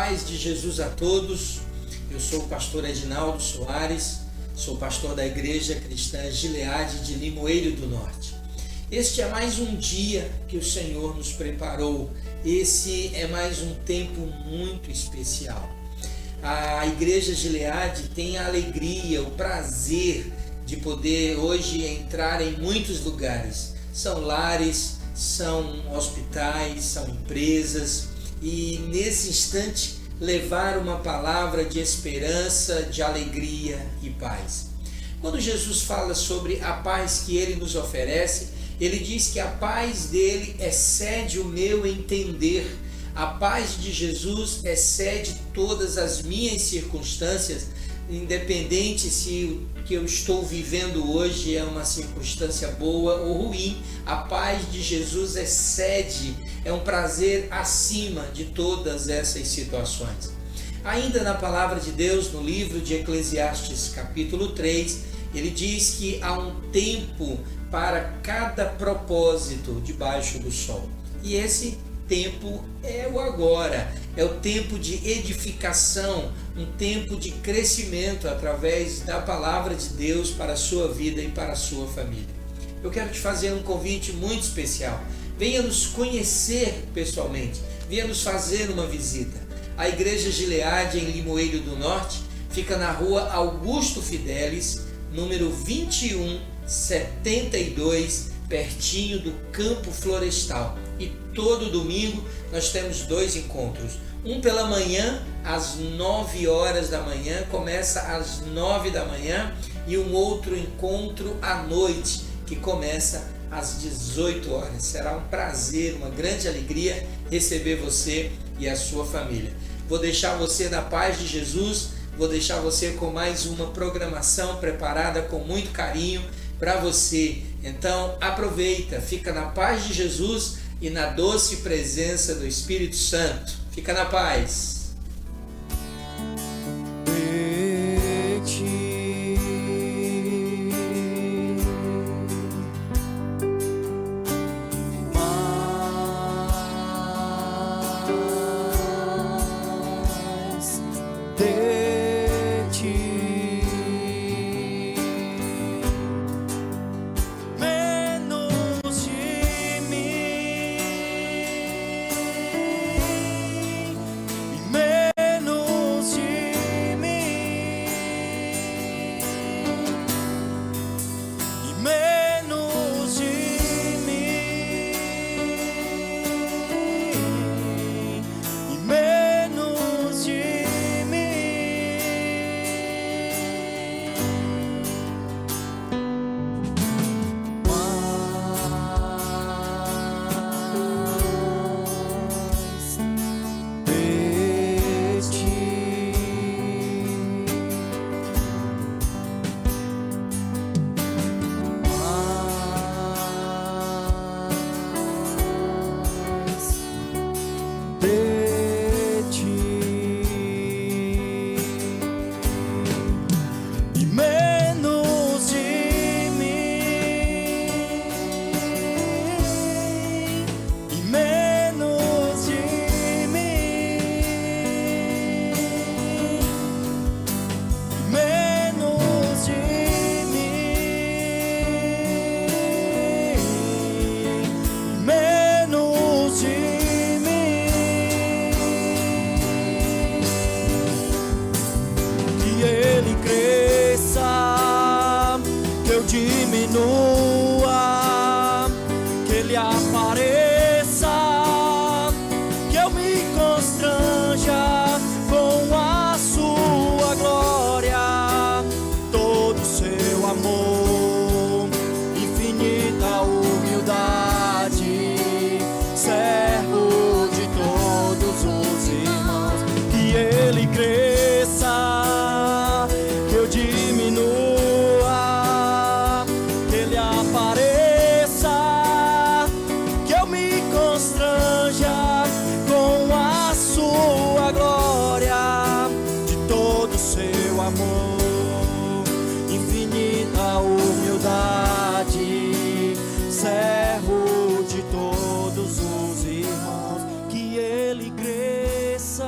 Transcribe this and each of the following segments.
paz de Jesus a todos. Eu sou o pastor Edinaldo Soares, sou pastor da Igreja Cristã Gileade de Limoeiro do Norte. Este é mais um dia que o Senhor nos preparou. Esse é mais um tempo muito especial. A Igreja Gileade tem a alegria, o prazer de poder hoje entrar em muitos lugares. São lares, são hospitais, são empresas, e nesse instante levar uma palavra de esperança, de alegria e paz. Quando Jesus fala sobre a paz que Ele nos oferece, Ele diz que a paz dele excede o meu entender. A paz de Jesus excede todas as minhas circunstâncias, independente se o que eu estou vivendo hoje é uma circunstância boa ou ruim. A paz de Jesus excede, é um prazer acima de todas essas situações. Ainda na palavra de Deus, no livro de Eclesiastes capítulo 3, ele diz que há um tempo para cada propósito debaixo do sol. E esse tempo é o agora, é o tempo de edificação, um tempo de crescimento através da palavra de Deus para a sua vida e para a sua família. Eu quero te fazer um convite muito especial. Venha nos conhecer pessoalmente, venha nos fazer uma visita. A Igreja Gileade em Limoeiro do Norte fica na rua Augusto Fidelis, número 2172, pertinho do Campo Florestal. E todo domingo nós temos 2 encontros. Um pela manhã, às 9 horas da manhã, começa às 9 da manhã, e um outro encontro à noite, que começa às 18 horas. Será um prazer, uma grande alegria receber você e a sua família. Vou deixar você na paz de Jesus, vou deixar você com mais uma programação preparada com muito carinho para você. Então aproveita, fica na paz de Jesus e na doce presença do Espírito Santo. Fica na paz. Servo de todos os irmãos, que ele cresça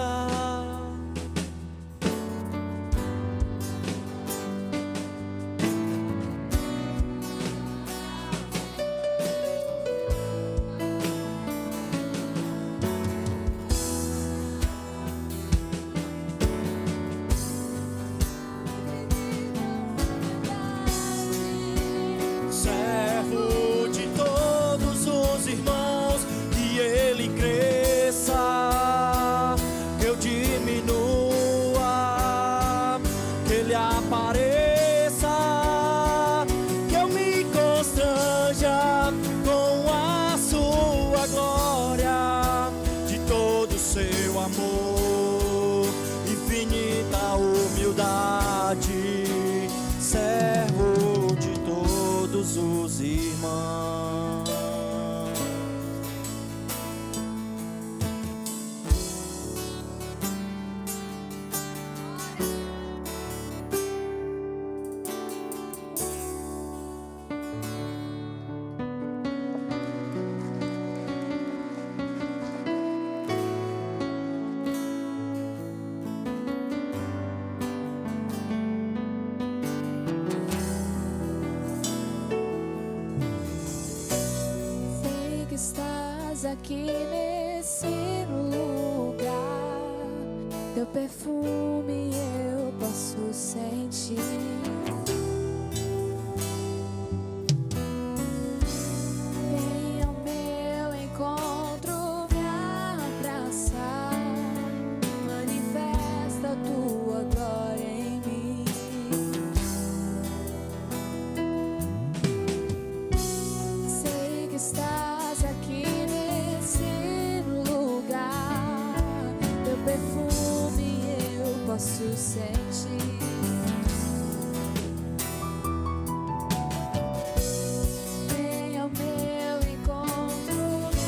anja com a sua glória, de todo seu amor, infinita humildade, servo de todos os irmãos. Estás aqui nesse lugar, teu perfume eu posso sentir. Vem ao meu encontro me abraçar, manifesta a tua glória em mim. Sei que estás aqui nesse lugar, teu perfume eu posso sentir. Vem ao meu encontro me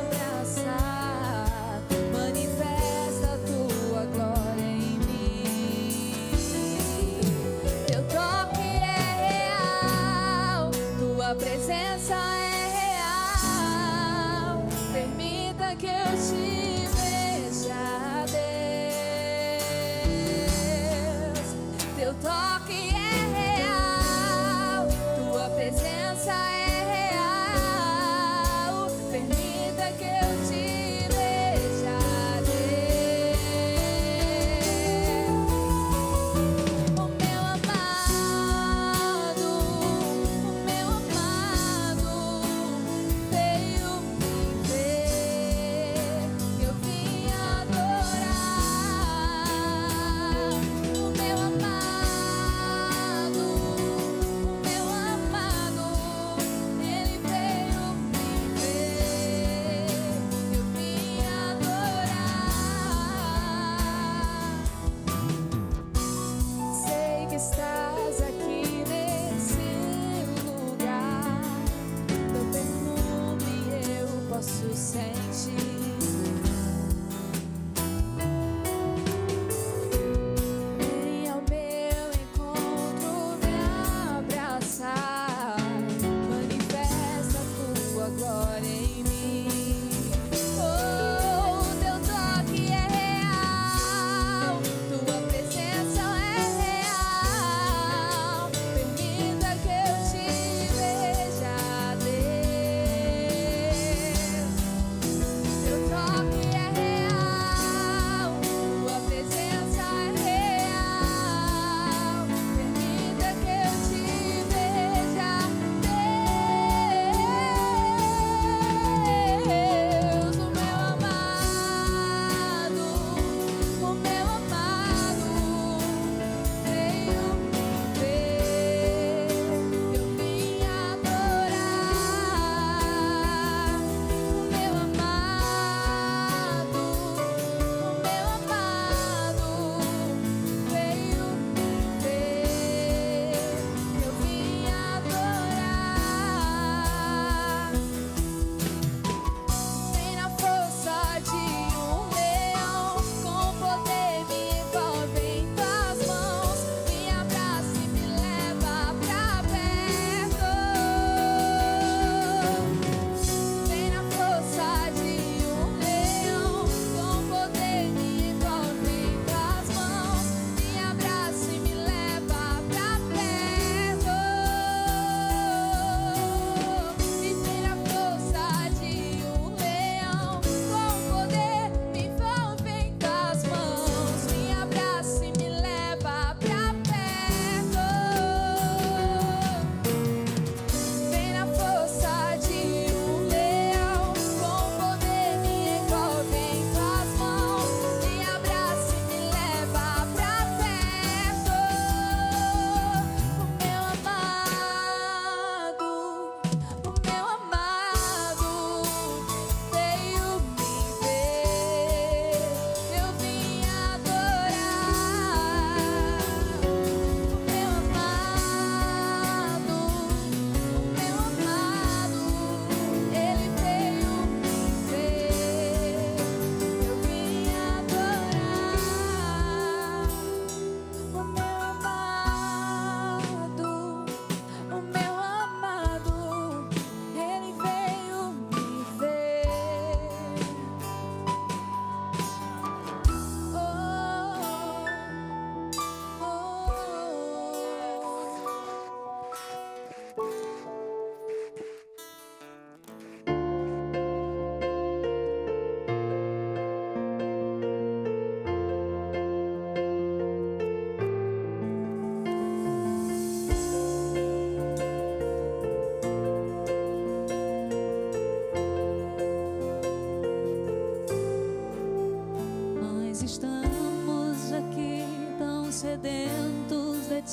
abraçar, manifesta a tua glória em mim. Teu toque é real, tua presença é real, permita que eu te veja, Deus. Teu toque é real, tua presença é real, permita que eu te veja, Deus. O meu amado, veio me ver.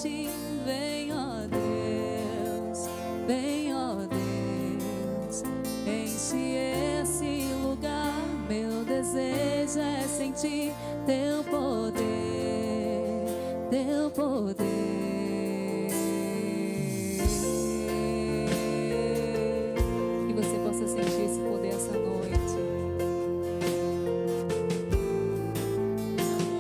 ti. Vem, ó Deus, vem, ó Deus, enche esse lugar. Meu desejo é sentir teu poder, teu poder. Que você possa sentir esse poder essa noite.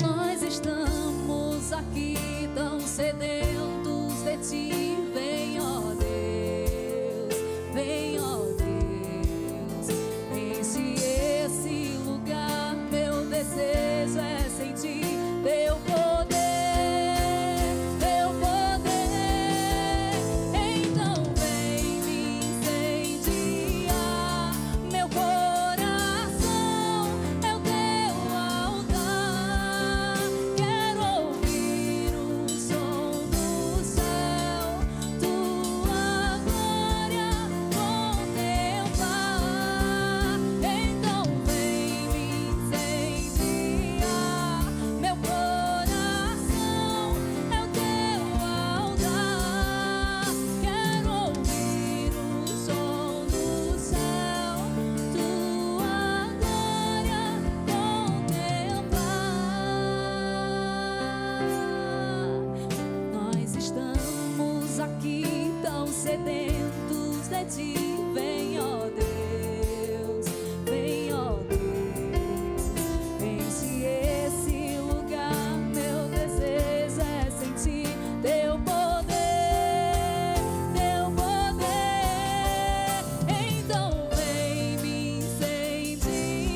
Nós estamos aqui tão sedentos de ti. Vem, ó Deus, vem, ó Deus, enche esse lugar. Meu desejo é sentir teu poder, teu poder. Então vem me incendiar. Meu coração é o teu altar. Quero ouvir o som do céu, tua glória contemplar. Então vem me incendiar. Meu coração é o teu altar. Quero ouvir o som do céu, tua glória contemplar. Nós estamos aqui tão sedentos de ti. Vem, ó Deus, vem, ó Deus, enche esse lugar. Meu desejo é sentir teu poder, teu poder. Então vem me incendiar.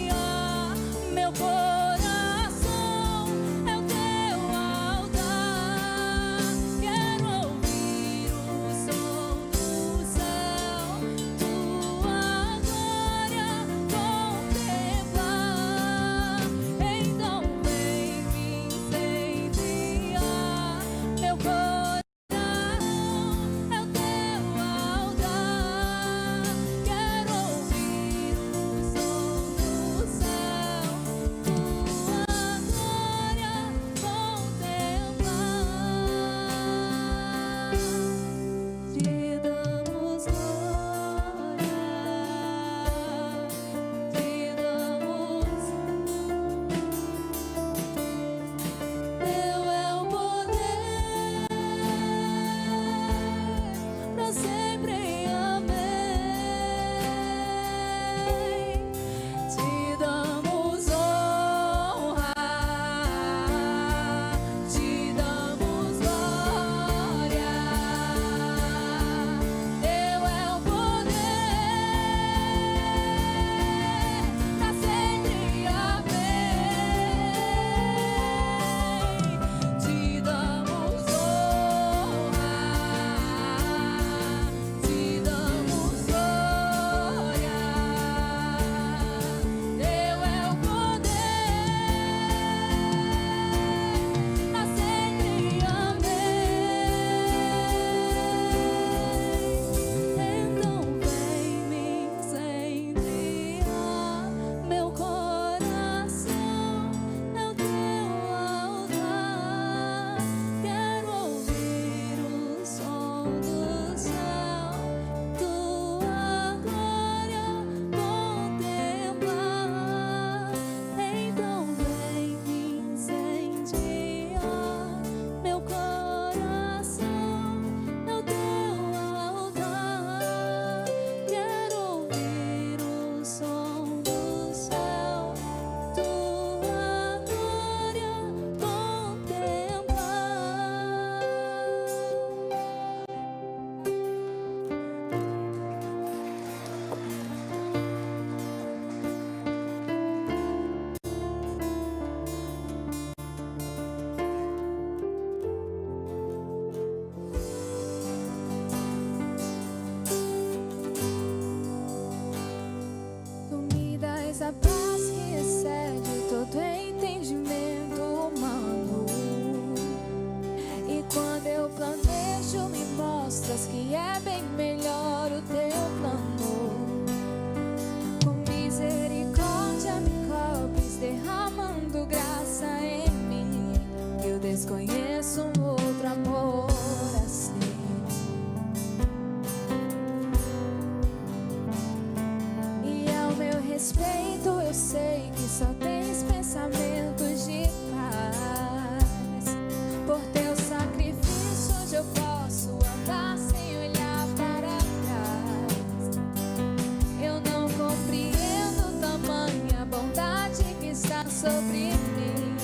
Meu coração é o teu altar. Quero ouvir o som do céu, respeito, eu sei que só tens pensamentos de paz. Por teu sacrifício hoje eu posso andar sem olhar para trás. Eu não compreendo tamanha bondade que está sobre mim.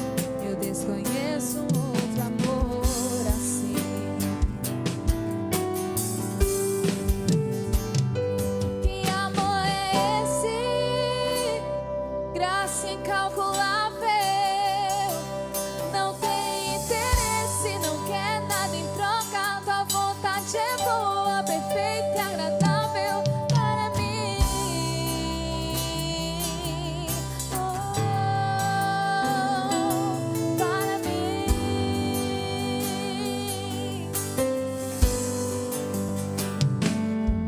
Eu desconheço um outro amor assim. Que amor é esse? Graça incalculável. Não tem interesse, não quer nada em troca. Tua vontade é boa, perfeita e agradável para mim. Oh, para mim.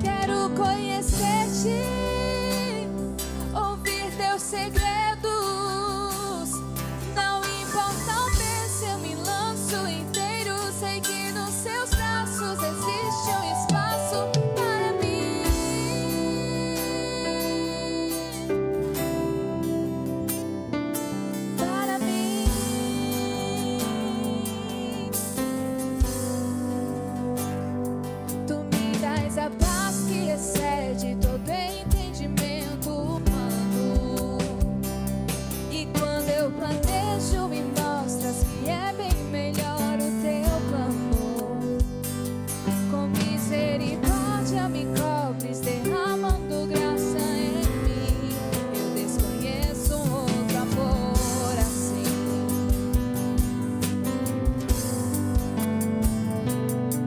Quero conhecer-te, ouvir teus segredos. Não importa o preço, eu me lanço inteiro. Sei que nos seus braços existe um espaço para mim. Para mim. Tu me dás a paz que excede todo entendimento humano. E quando eu planejo, me mostras que é bem melhor o teu plano. Com misericórdia me cobres, derramando graça em mim. Eu desconheço um outro amor assim.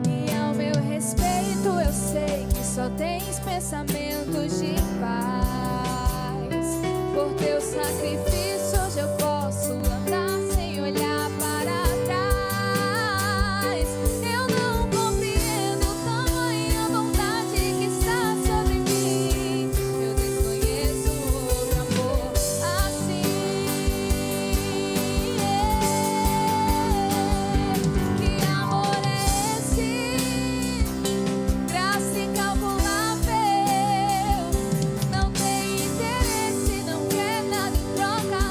E ao meu respeito, eu sei que só tens pensamentos de paz. Por teu sacrifício hoje eu posso andar sem olhar para trás. Eu não compreendo tamanha bondade que está sobre mim. Eu desconheço outro amor assim. Que amor é esse? Graça incalculável. Não tem interesse, não quer nada em troca.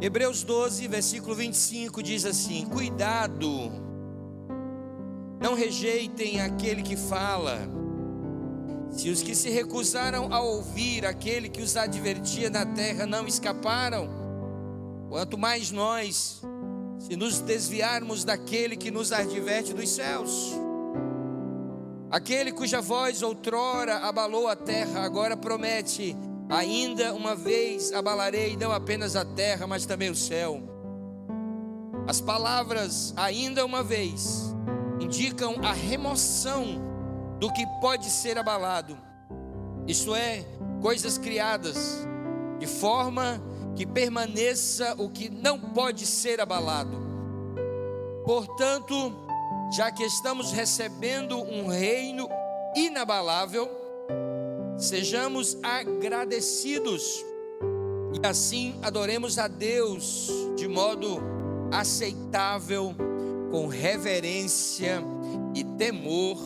Hebreus 12, versículo 25 diz assim: cuidado, não rejeitem aquele que fala. Se os que se recusaram a ouvir aquele que os advertia na terra não escaparam, quanto mais nós, se nos desviarmos daquele que nos adverte dos céus. Aquele cuja voz outrora abalou a terra, agora promete: ainda uma vez abalarei não apenas a terra, mas também o céu. As palavras ainda uma vez indicam a remoção do que pode ser abalado, isto é, coisas criadas, de forma que permaneça o que não pode ser abalado. Portanto, já que estamos recebendo um reino inabalável, sejamos agradecidos e assim adoremos a Deus de modo aceitável, com reverência e temor,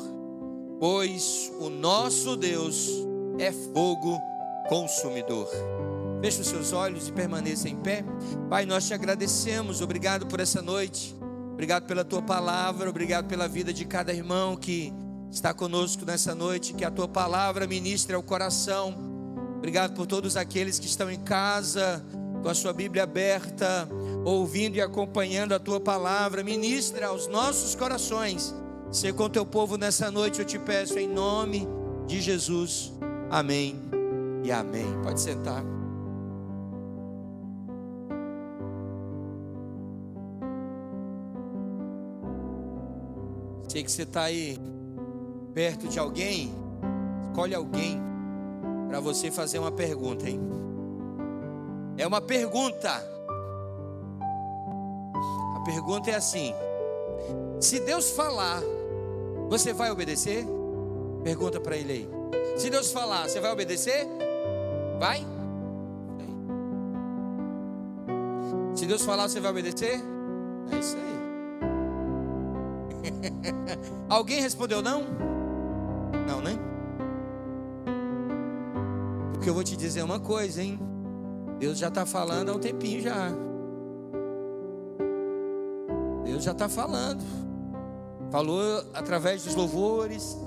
pois o nosso Deus é fogo consumidor. Feche os seus olhos e permaneça em pé. Pai, nós te agradecemos, obrigado por essa noite, obrigado pela tua palavra, obrigado pela vida de cada irmão que está conosco nessa noite, que a tua palavra ministre ao coração. Obrigado por todos aqueles que estão em casa, com a sua Bíblia aberta, ouvindo e acompanhando a tua palavra. Ministra aos nossos corações. Ser com teu povo nessa noite, eu te peço em nome de Jesus. Amém e amém. Pode sentar. Sei que você está aí perto de alguém. Escolhe alguém para você fazer uma pergunta, hein? É uma pergunta. A pergunta é assim: se Deus falar, você vai obedecer? Pergunta para ele aí. Se Deus falar, você vai obedecer? Vai? Se Deus falar, você vai obedecer? É isso aí. Alguém respondeu não? Não, né? Porque eu vou te dizer uma coisa, hein? Deus já está falando há um tempinho já. Deus já está falando. Falou através dos louvores.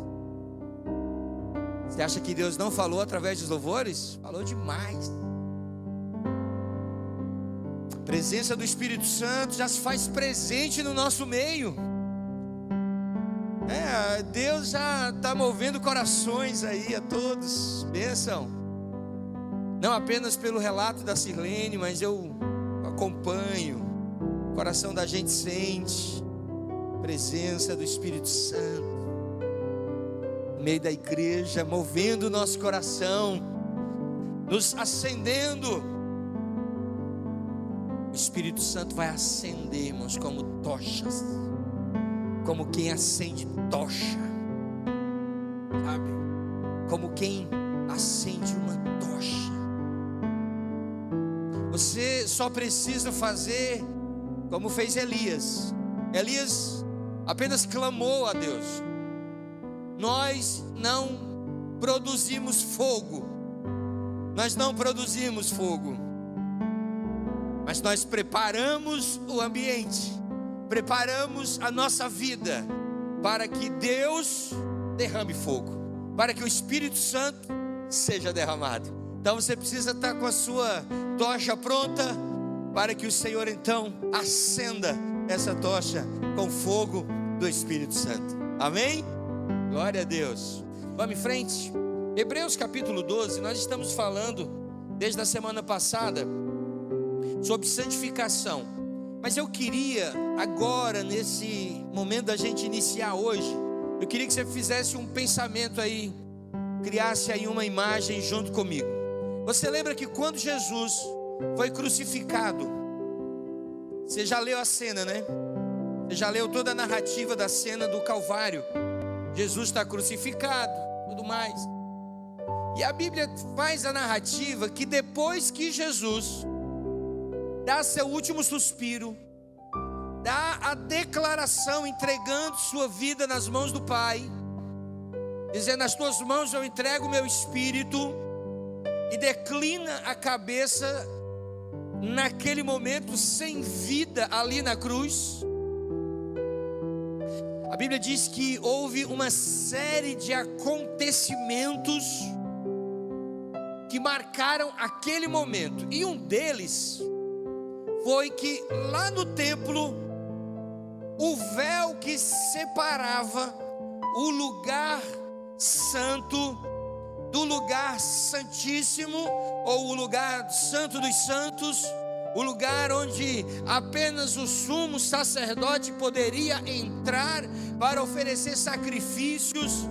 Você acha que Deus não falou através dos louvores? Falou demais. A presença do Espírito Santo já se faz presente no nosso meio. Deus já está movendo corações aí a todos. Bênção. Não apenas pelo relato da Sirlene, mas eu acompanho. O coração da gente sente a presença do Espírito Santo no meio da igreja, movendo o nosso coração, nos acendendo. O Espírito Santo vai acender, irmãos, como tochas, como quem acende tocha, sabe? Como quem acende uma tocha. Você só precisa fazer como fez Elias. Elias apenas clamou a Deus. Nós não produzimos fogo. Nós não produzimos fogo. Mas nós preparamos o ambiente. Preparamos a nossa vida para que Deus derrame fogo, para que o Espírito Santo seja derramado. Então você precisa estar com a sua tocha pronta, para que o Senhor então acenda essa tocha com fogo do Espírito Santo. Amém? Glória a Deus. Vamos em frente. Hebreus capítulo 12, nós estamos falando desde a semana passada sobre santificação. Mas eu queria agora, nesse momento da gente iniciar hoje, eu queria que você fizesse um pensamento aí, criasse aí uma imagem junto comigo. Você lembra que quando Jesus foi crucificado, você já leu a cena, né? Você já leu toda a narrativa da cena do Calvário. Jesus está crucificado, tudo mais. E a Bíblia faz a narrativa que depois que Jesus dá seu último suspiro, dá a declaração entregando sua vida nas mãos do Pai, dizendo: nas tuas mãos eu entrego o meu espírito, e declina a cabeça naquele momento sem vida ali na cruz. A Bíblia diz que houve uma série de acontecimentos que marcaram aquele momento. E um deles foi que lá no templo, o véu que separava o lugar santo do lugar santíssimo, ou o lugar santo dos santos, o lugar onde apenas o sumo sacerdote poderia entrar para oferecer sacrifícios,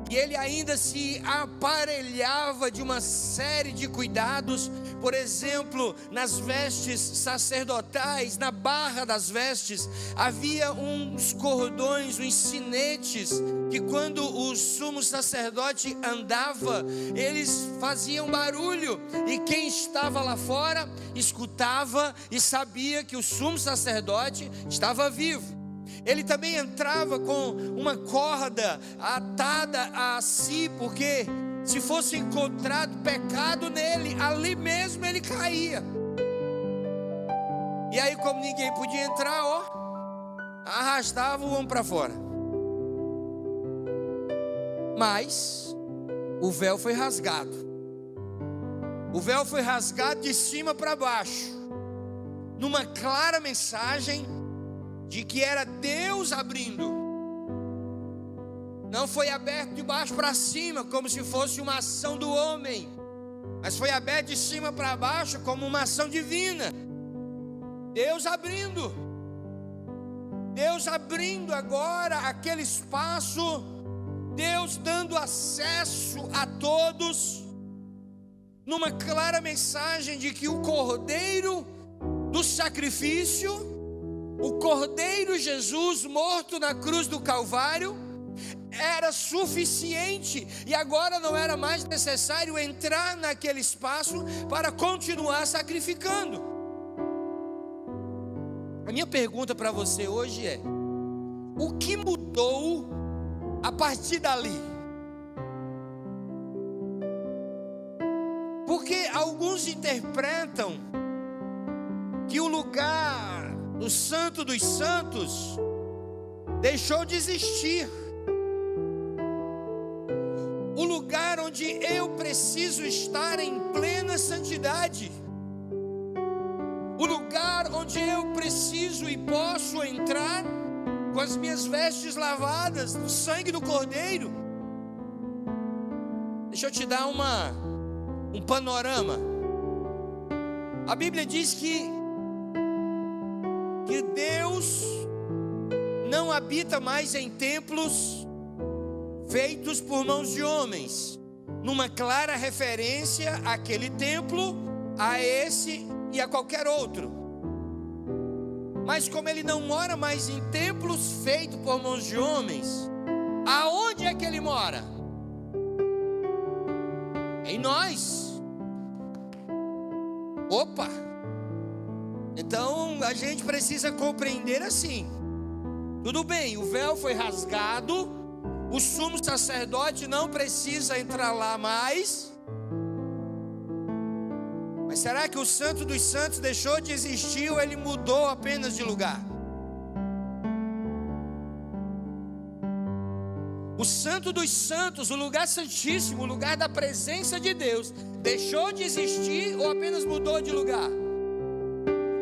e ele ainda se aparelhava de uma série de cuidados. Por exemplo, nas vestes sacerdotais, na barra das vestes, havia uns cordões, uns sinetes, que quando o sumo sacerdote andava, eles faziam barulho, e quem estava lá fora escutava e sabia que o sumo sacerdote estava vivo. Ele também entrava com uma corda atada a si, porque se fosse encontrado pecado nele, ali mesmo ele caía. E aí, como ninguém podia entrar, arrastava o homem para fora. Mas o véu foi rasgado. O véu foi rasgado de cima para baixo, numa clara mensagem de que era Deus abrindo. Não foi aberto de baixo para cima, como se fosse uma ação do homem, mas foi aberto de cima para baixo, como uma ação divina. Deus abrindo. Deus abrindo agora aquele espaço. Deus dando acesso a todos, numa clara mensagem de que o Cordeiro do sacrifício, o Cordeiro Jesus morto na cruz do Calvário, era suficiente, e agora não era mais necessário entrar naquele espaço para continuar sacrificando. A minha pergunta para você hoje é: o que mudou a partir dali? Porque alguns interpretam que o lugar do Santo dos Santos deixou de existir. O lugar onde eu preciso estar em plena santidade. O lugar onde eu preciso e posso entrar com as minhas vestes lavadas no sangue do Cordeiro. Deixa eu te dar um panorama. A Bíblia diz que Deus não habita mais em templos feitos por mãos de homens, numa clara referência àquele templo, a esse e a qualquer outro. Mas como ele não mora mais em templos feitos por mãos de homens, aonde é que ele mora? Em nós. Opa! Então a gente precisa compreender assim. Tudo bem, o véu foi rasgado, o sumo sacerdote não precisa entrar lá mais. Mas será que o Santo dos Santos deixou de existir ou ele mudou apenas de lugar? O Santo dos Santos, o lugar santíssimo, o lugar da presença de Deus, deixou de existir ou apenas mudou de lugar?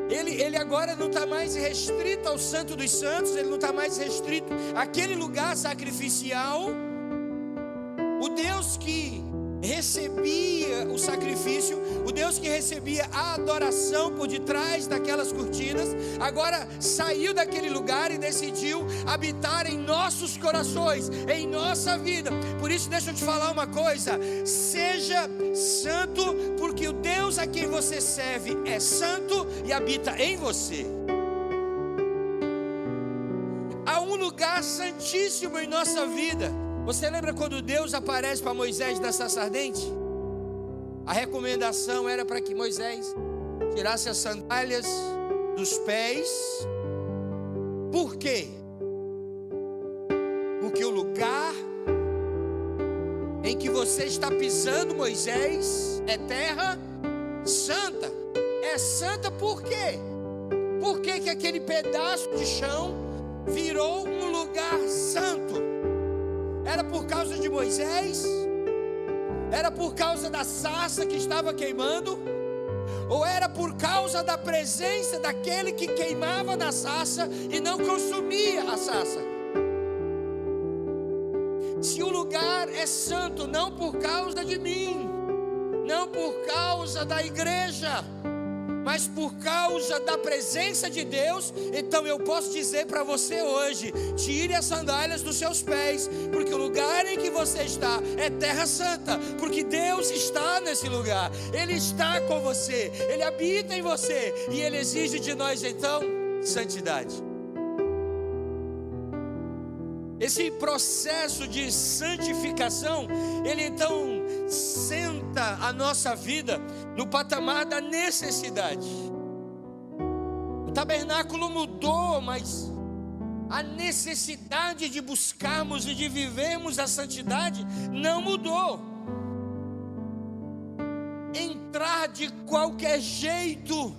Ele agora não está mais restrito ao Santo dos Santos, ele não está mais restrito àquele lugar sacrificial. O Deus que recebia o sacrifício, o Deus que recebia a adoração por detrás daquelas cortinas, agora saiu daquele lugar e decidiu habitar em nossos corações, em nossa vida. Por isso deixa eu te falar uma coisa: seja santo, porque o Deus a quem você serve é santo e habita em você. Há um lugar santíssimo em nossa vida. Você lembra quando Deus aparece para Moisés na sarça ardente? A recomendação era para que Moisés tirasse as sandálias dos pés. Por quê? Porque o lugar em que você está pisando, Moisés, é terra santa, é santa por quê? Por que que aquele pedaço de chão virou um lugar santo? Era por causa de Moisés? Era por causa da sarça que estava queimando? Ou era por causa da presença daquele que queimava na sarça e não consumia a sarça? Se o lugar é santo, não por causa de mim, não por causa da igreja, mas por causa da presença de Deus, então eu posso dizer para você hoje: tire as sandálias dos seus pés, porque o lugar em que você está é terra santa, porque Deus está nesse lugar, Ele está com você, Ele habita em você, e Ele exige de nós então santidade. Esse processo de santificação, ele então senta a nossa vida no patamar da necessidade. O tabernáculo mudou, mas a necessidade de buscarmos e de vivermos a santidade não mudou. Entrar de qualquer jeito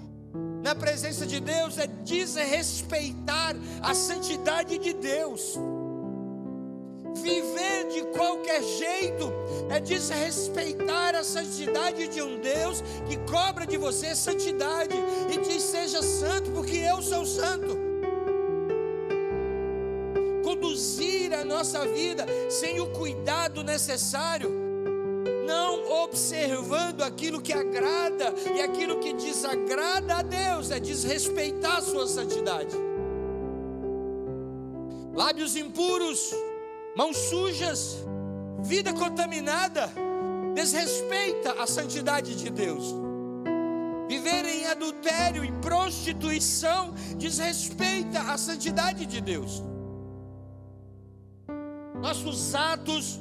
na presença de Deus é desrespeitar a santidade de Deus. Viver de qualquer jeito é desrespeitar a santidade de um Deus que cobra de você santidade e diz: seja santo porque eu sou santo. Conduzir a nossa vida sem o cuidado necessário, não observando aquilo que agrada e aquilo que desagrada a Deus, é desrespeitar a sua santidade. Lábios impuros, mãos sujas, vida contaminada, desrespeita a santidade de Deus. Viver em adultério e prostituição desrespeita a santidade de Deus. Nossos atos,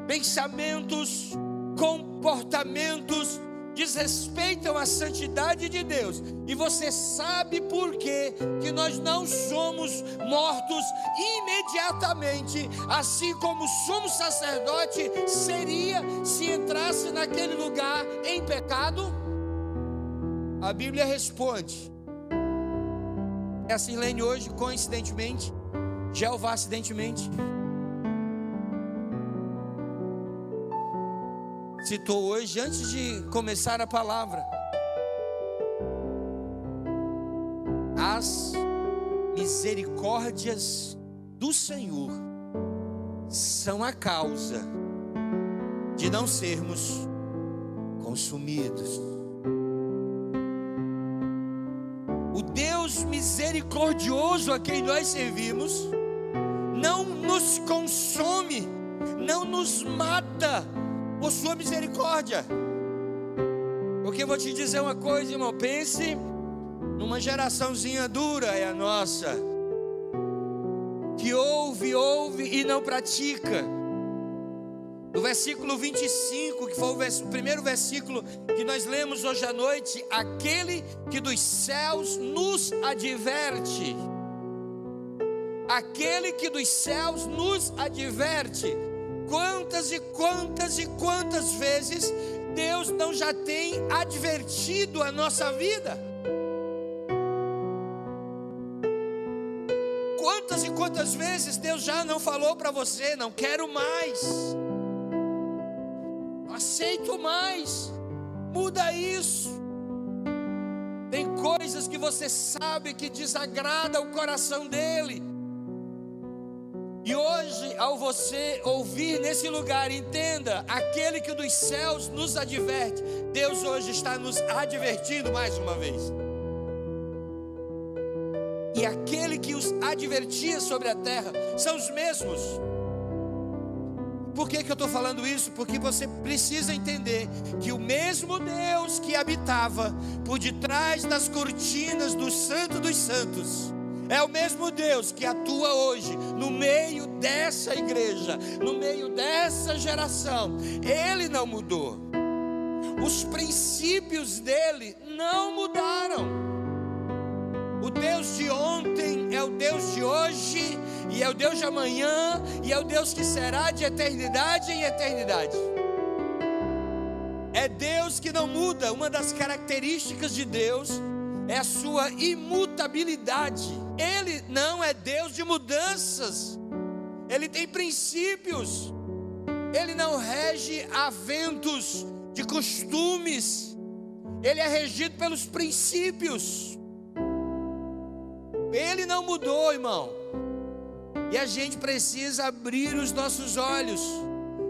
pensamentos, comportamentos desrespeitam a santidade de Deus. E você sabe por quê que nós não somos mortos imediatamente, assim como o sumo sacerdote seria se entrasse naquele lugar em pecado? A Bíblia responde. A Sirlene hoje, coincidentemente, Jeová acidentemente citou hoje, antes de começar a palavra, as misericórdias do Senhor são a causa de não sermos consumidos. O Deus misericordioso a quem nós servimos não nos consome, não nos mata por sua misericórdia. Porque eu vou te dizer uma coisa, irmão, pense numa geraçãozinha dura, é a nossa, que ouve e não pratica. No versículo 25, que foi o primeiro versículo que nós lemos hoje à noite: aquele que dos céus nos adverte. Aquele que dos céus nos adverte. Quantas e quantas e quantas vezes Deus não já tem advertido a nossa vida? Quantas e quantas vezes Deus já não falou para você: não quero mais, não aceito mais, muda isso. Tem coisas que você sabe que desagrada o coração dele. E hoje, ao você ouvir nesse lugar, entenda: aquele que dos céus nos adverte, Deus hoje está nos advertindo mais uma vez. E aquele que os advertia sobre a terra são os mesmos. Por que eu estou falando isso? Porque você precisa entender que o mesmo Deus que habitava por detrás das cortinas do Santo dos Santos é o mesmo Deus que atua hoje no meio dessa igreja, no meio dessa geração. Ele não mudou. Os princípios dele não mudaram. O Deus de ontem é o Deus de hoje, e é o Deus de amanhã, e é o Deus que será de eternidade em eternidade. É Deus que não muda. Uma das características de Deus é a sua imutabilidade. Ele não é Deus de mudanças. Ele tem princípios. Ele não rege a ventos de costumes. Ele é regido pelos princípios. Ele não mudou, irmão. E a gente precisa abrir os nossos olhos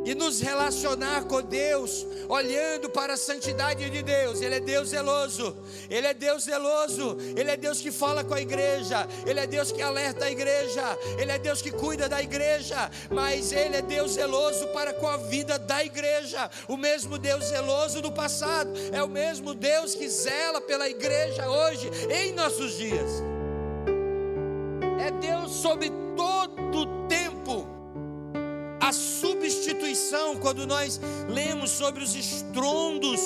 e nos relacionar com Deus, olhando para a santidade de Deus. Ele é Deus zeloso. Ele é Deus zeloso. Ele é Deus que fala com a igreja. Ele é Deus que alerta a igreja. Ele é Deus que cuida da igreja. Mas Ele é Deus zeloso para com a vida da igreja. O mesmo Deus zeloso do passado é o mesmo Deus que zela pela igreja hoje, em nossos dias. É Deus sobre todo o tempo. A substituição, quando nós lemos sobre os estrondos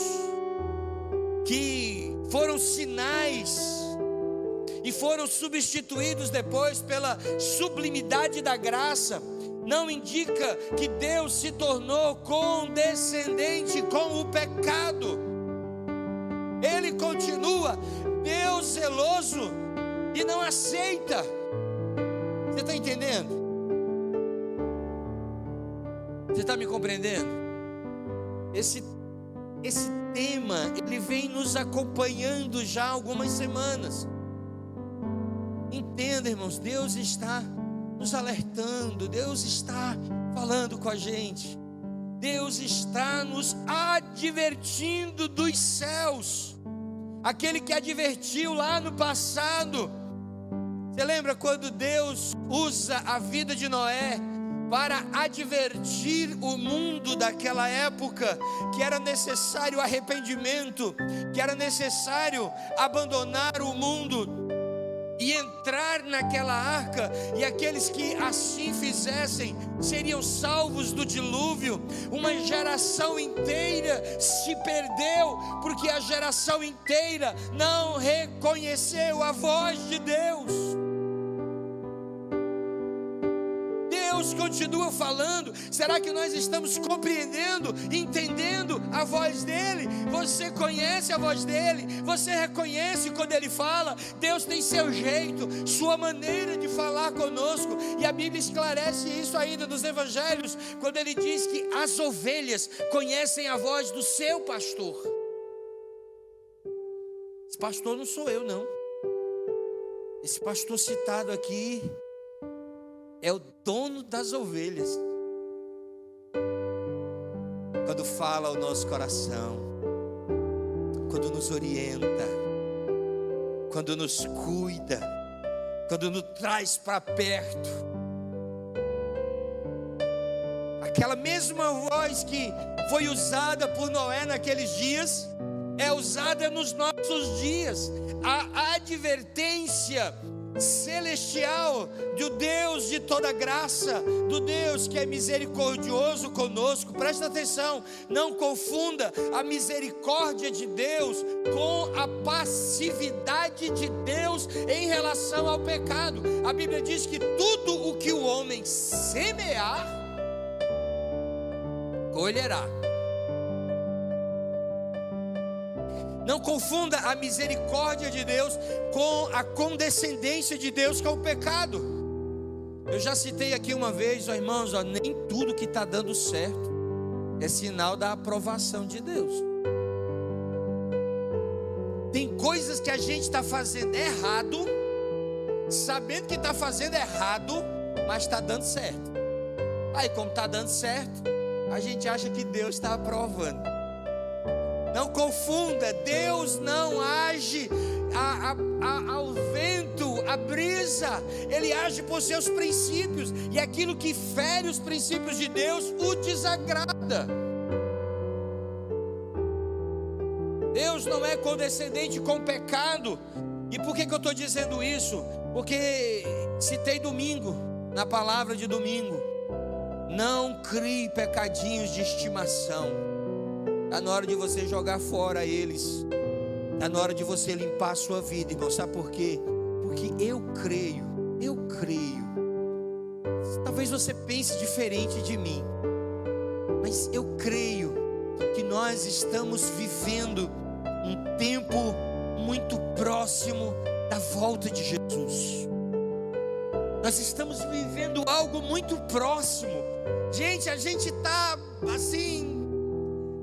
que foram sinais e foram substituídos depois pela sublimidade da graça, não indica que Deus se tornou condescendente com o pecado. Ele continua Deus zeloso e não aceita. Você está entendendo? Você está me compreendendo? Esse tema, ele vem nos acompanhando já há algumas semanas. Entenda, irmãos, Deus está nos alertando, Deus está falando com a gente, Deus está nos advertindo dos céus. Aquele que advertiu lá no passado. Você lembra quando Deus usa a vida de Noé para advertir o mundo daquela época que era necessário arrependimento, que era necessário abandonar o mundo e entrar naquela arca, e aqueles que assim fizessem seriam salvos do dilúvio? Uma geração inteira se perdeu porque a geração inteira não reconheceu a voz de Deus. Deus continua falando. Será que nós estamos compreendendo, entendendo a voz dele? Você conhece a voz dele? Você reconhece quando ele fala? Deus tem seu jeito, sua maneira de falar conosco, e a Bíblia esclarece isso ainda nos evangelhos, quando ele diz que as ovelhas conhecem a voz do seu pastor. Esse pastor não sou eu, não. Esse pastor citado aqui é o dono das ovelhas. Quando fala ao nosso coração, quando nos orienta, quando nos cuida, quando nos traz para perto. Aquela mesma voz que foi usada por Noé naqueles dias, é usada nos nossos dias. A advertência celestial do Deus de toda graça, do Deus que é misericordioso conosco. Presta atenção, não confunda a misericórdia de Deus com a passividade de Deus em relação ao pecado. A Bíblia diz que tudo o que o homem semear, colherá. Não confunda a misericórdia de Deus com a condescendência de Deus com o pecado. Eu já citei aqui uma vez, irmãos, nem tudo que está dando certo é sinal da aprovação de Deus. Tem coisas que a gente está fazendo errado, sabendo que está fazendo errado, mas está dando certo. Aí, como está dando certo, a gente acha que Deus está aprovando. Não confunda, Deus não age ao vento, à brisa. Ele age por seus princípios, e aquilo que fere os princípios de Deus o desagrada. Deus não é condescendente com o pecado. E por que eu estou dizendo isso? Porque citei domingo, na palavra de domingo. Não crie pecadinhos de estimação. Está na hora de você jogar fora eles. Está na hora de você limpar a sua vida, irmão. Sabe por quê? Porque eu creio. Talvez você pense diferente de mim, mas eu creio que nós estamos vivendo um tempo muito próximo da volta de Jesus. Nós estamos vivendo algo muito próximo. Gente, a gente está assim,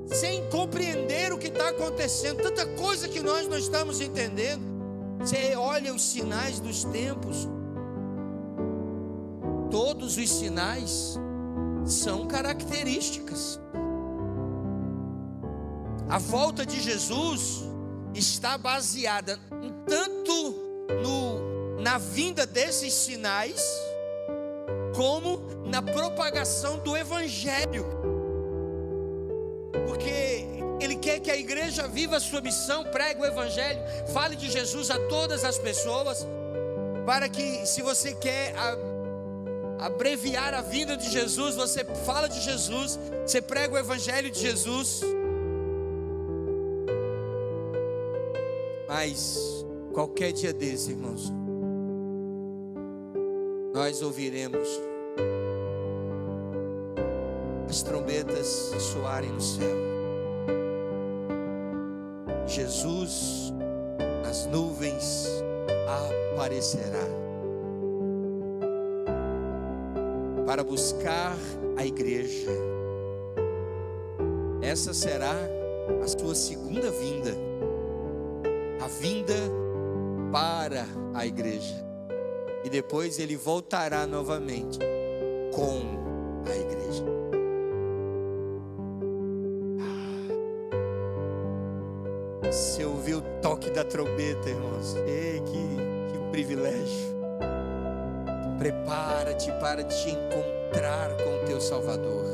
sem compreender o que está acontecendo. Tanta coisa que nós não estamos entendendo. Você olha os sinais dos tempos. Todos os sinais são características. A volta de Jesus está baseada tanto na vinda desses sinais, como na propagação do Evangelho. Porque Ele quer que a igreja viva a sua missão, pregue o Evangelho, fale de Jesus a todas as pessoas, para que, se você quer abreviar a vinda de Jesus, você fala de Jesus, você prega o Evangelho de Jesus. Mas qualquer dia desse, irmãos, nós ouviremos as trombetas soarem no céu. Jesus nas nuvens aparecerá para buscar a igreja. Essa será a sua segunda vinda, a vinda para a igreja. E depois ele voltará novamente com a igreja. Você ouviu o toque da trombeta, irmãos? Ei, que privilégio. Prepara-te para te encontrar com o teu Salvador.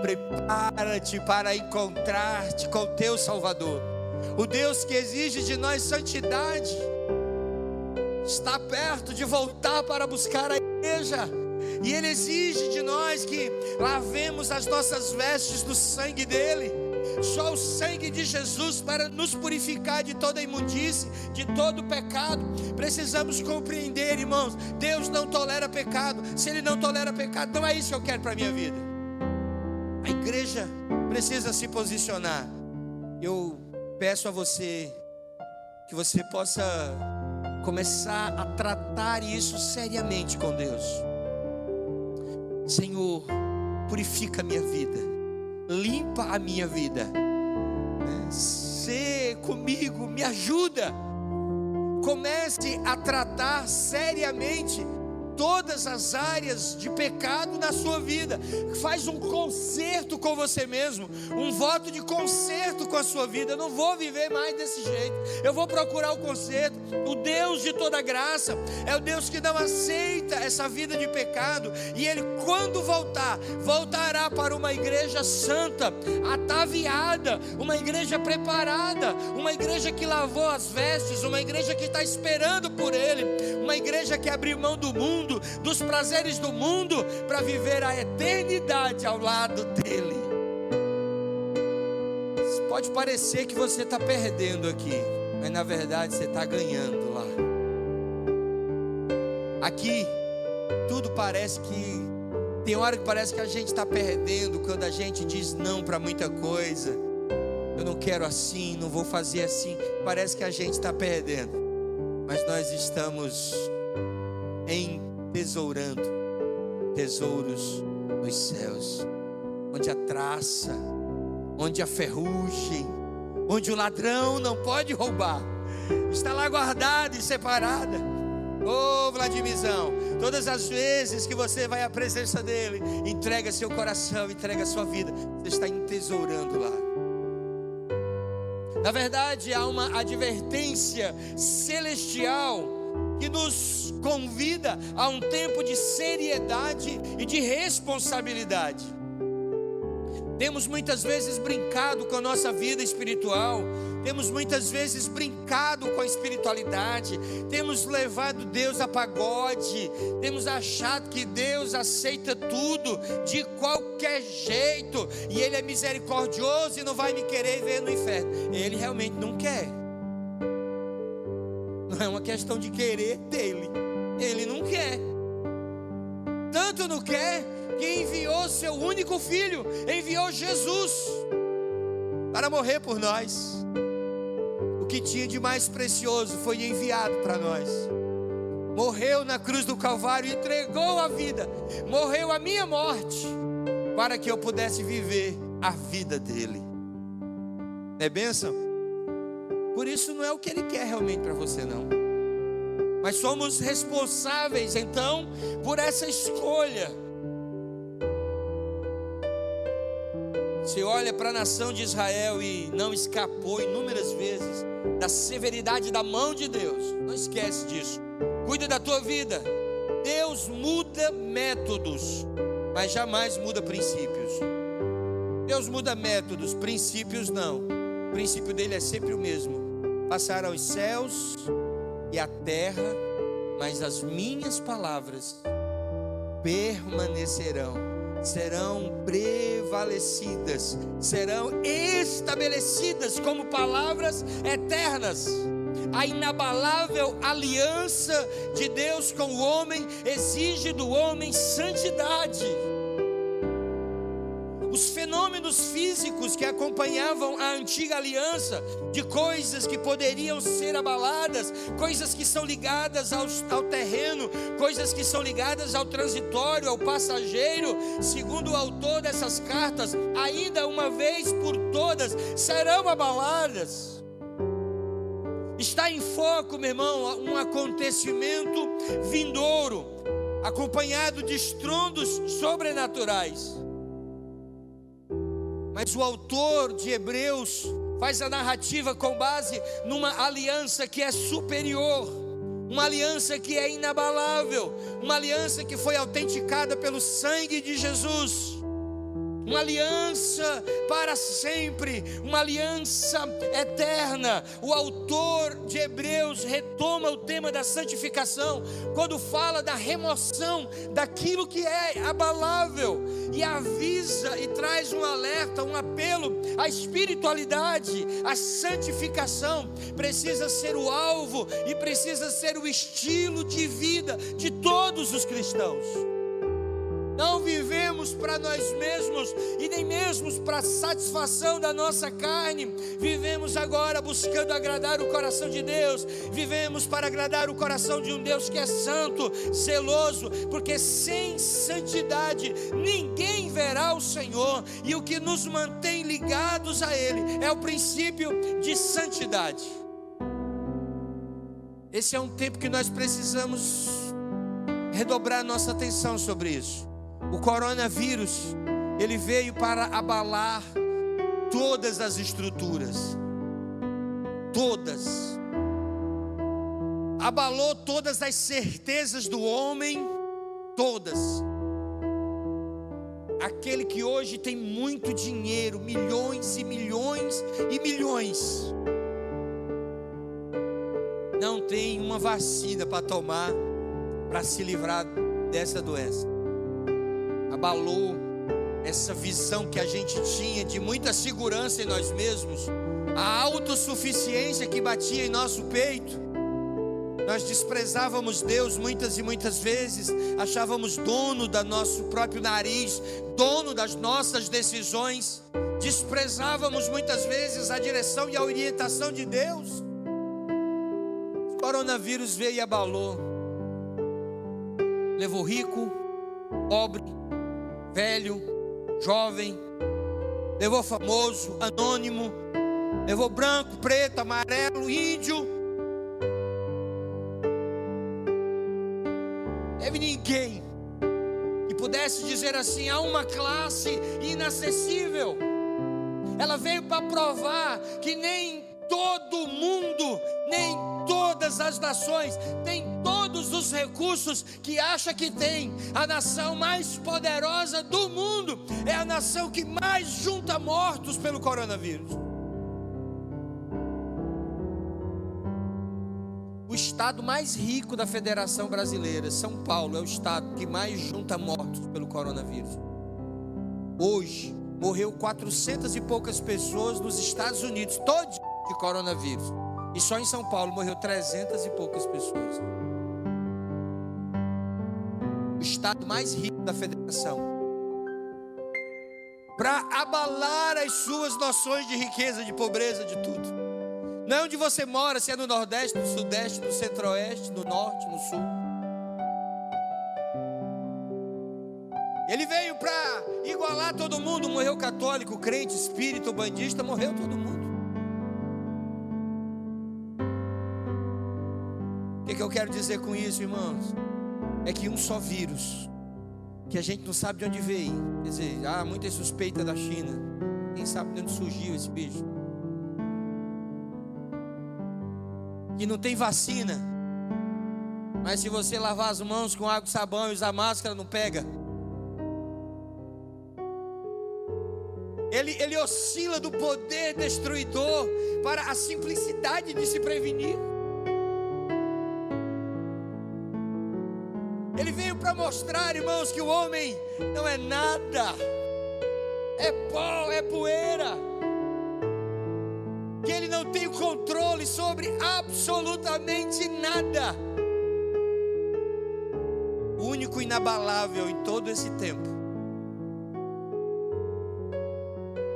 Prepara-te para encontrar-te com o teu Salvador. O Deus que exige de nós santidade está perto de voltar para buscar a igreja. E Ele exige de nós que lavemos as nossas vestes do sangue dEle. Só o sangue de Jesus para nos purificar de toda imundície, de todo pecado. Precisamos compreender, irmãos, Deus não tolera pecado. Se Ele não tolera pecado, não é isso que eu quero para a minha vida. A igreja precisa se posicionar. Eu peço a você que você possa começar a tratar isso seriamente com Deus. Senhor, purifica a minha vida, limpa a minha vida, sê comigo, me ajuda. Comece a tratar seriamente todas as áreas de pecado na sua vida. Faz um concerto com você mesmo, um voto de concerto com a sua vida. Eu não vou viver mais desse jeito, eu vou procurar o concerto. O Deus de toda graça é o Deus que não aceita essa vida de pecado. E Ele, quando voltará para uma igreja santa, ataviada, uma igreja preparada, uma igreja que lavou as vestes, uma igreja que está esperando por Ele, uma igreja que abriu mão do mundo, dos prazeres do mundo, para viver a eternidade ao lado dEle. Pode parecer que você está perdendo aqui, mas na verdade você está ganhando lá. Aqui tudo parece que tem hora que parece que a gente está perdendo quando a gente diz não para muita coisa. Eu não quero assim, não vou fazer assim. Parece que a gente está perdendo, mas nós estamos entesourando tesouros nos céus, onde a traça, onde a ferrugem, onde o ladrão não pode roubar, está lá guardada e separada. Ô Vladimirzão, todas as vezes que você vai à presença dEle, entrega seu coração, entrega a sua vida, você está entesourando lá. Na verdade, há uma advertência celestial que nos convida a um tempo de seriedade e de responsabilidade. Temos muitas vezes brincado com a nossa vida espiritual, temos muitas vezes brincado com a espiritualidade, temos levado Deus a pagode, temos achado que Deus aceita tudo de qualquer jeito, e Ele é misericordioso e não vai me querer ver no inferno. Ele realmente não quer. Não é uma questão de querer dele, Ele não quer. tanto nos quer que enviou seu único filho, enviou Jesus para morrer por nós. O que tinha de mais precioso foi enviado para nós. Morreu na cruz do Calvário, entregou a vida, morreu a minha morte, para que eu pudesse viver a vida dele. Não é bênção? Por isso não é o que ele quer realmente para você, não. Mas somos responsáveis então por essa escolha. Você olha para a nação de Israel e não escapou inúmeras vezes da severidade da mão de Deus. Não esquece disso. Cuida da tua vida. Deus muda métodos, mas jamais muda princípios. Deus muda métodos, princípios não. O princípio dele é sempre o mesmo. Passarão os céus e a terra, mas as minhas palavras permanecerão, serão prevalecidas, serão estabelecidas como palavras eternas. A inabalável aliança de Deus com o homem exige do homem santidade. Os fenômenos físicos que acompanhavam a antiga aliança, de coisas que poderiam ser abaladas, coisas que são ligadas ao terreno, coisas que são ligadas ao transitório, ao passageiro, segundo o autor dessas cartas, ainda uma vez por todas serão abaladas. Está em foco, meu irmão, um acontecimento vindouro, acompanhado de estrondos sobrenaturais. Mas o autor de Hebreus faz a narrativa com base numa aliança que é superior, uma aliança que é inabalável, uma aliança que foi autenticada pelo sangue de Jesus, uma aliança para sempre, uma aliança eterna. O autor de Hebreus retoma o tema da santificação quando fala da remoção daquilo que é abalável, e avisa e traz um alerta, um apelo à espiritualidade. A santificação precisa ser o alvo e precisa ser o estilo de vida de todos os cristãos. Não vivemos para nós mesmos e nem mesmo para a satisfação da nossa carne. Vivemos agora buscando agradar o coração de Deus. Vivemos para agradar o coração de um Deus que é santo, zeloso, porque sem santidade ninguém verá o Senhor. E o que nos mantém ligados a Ele é o princípio de santidade. Esse é um tempo que nós precisamos redobrar nossa atenção sobre isso. O coronavírus, ele veio para abalar todas as estruturas, todas, abalou todas as certezas do homem, todas. Aquele que hoje tem muito dinheiro, milhões e milhões e milhões, não tem uma vacina para tomar, para se livrar dessa doença. Abalou essa visão que a gente tinha de muita segurança em nós mesmos, a autossuficiência que batia em nosso peito. Nós desprezávamos Deus muitas e muitas vezes, achávamos dono do nosso próprio nariz, dono das nossas decisões, desprezávamos muitas vezes a direção e a orientação de Deus. O coronavírus veio e abalou, levou rico, pobre, velho, jovem, levou famoso, anônimo, levou branco, preto, amarelo, índio. Teve ninguém que pudesse dizer assim: há uma classe inacessível. Ela veio para provar que nem todo mundo, nem todas as nações têm todos os recursos que acha que tem. A nação mais poderosa do mundo é a nação que mais junta mortos pelo coronavírus. O estado mais rico da Federação Brasileira, São Paulo, é o estado que mais junta mortos pelo coronavírus. Hoje morreu 400 e poucas pessoas nos Estados Unidos, todos de coronavírus, e só em São Paulo morreu 300 e poucas pessoas. o estado mais rico da federação, para abalar as suas noções de riqueza, de pobreza, de tudo. Não é onde você mora, se é no Nordeste, no Sudeste, no Centro-Oeste, no Norte, no Sul. Ele veio para igualar todo mundo. Morreu católico, crente, espírita, bandista, morreu todo mundo. O que eu quero dizer com isso, irmãos? É que um só vírus, que a gente não sabe de onde veio. Quer dizer, muita suspeita da China. Quem sabe de onde surgiu esse bicho? Que não tem vacina. Mas se você lavar as mãos com água e sabão e usar máscara, não pega. Ele oscila do poder destruidor para a simplicidade de se prevenir. Ele veio para mostrar, irmãos, que o homem não é nada, é pó, é poeira, que ele não tem o controle sobre absolutamente nada. O único inabalável em todo esse tempo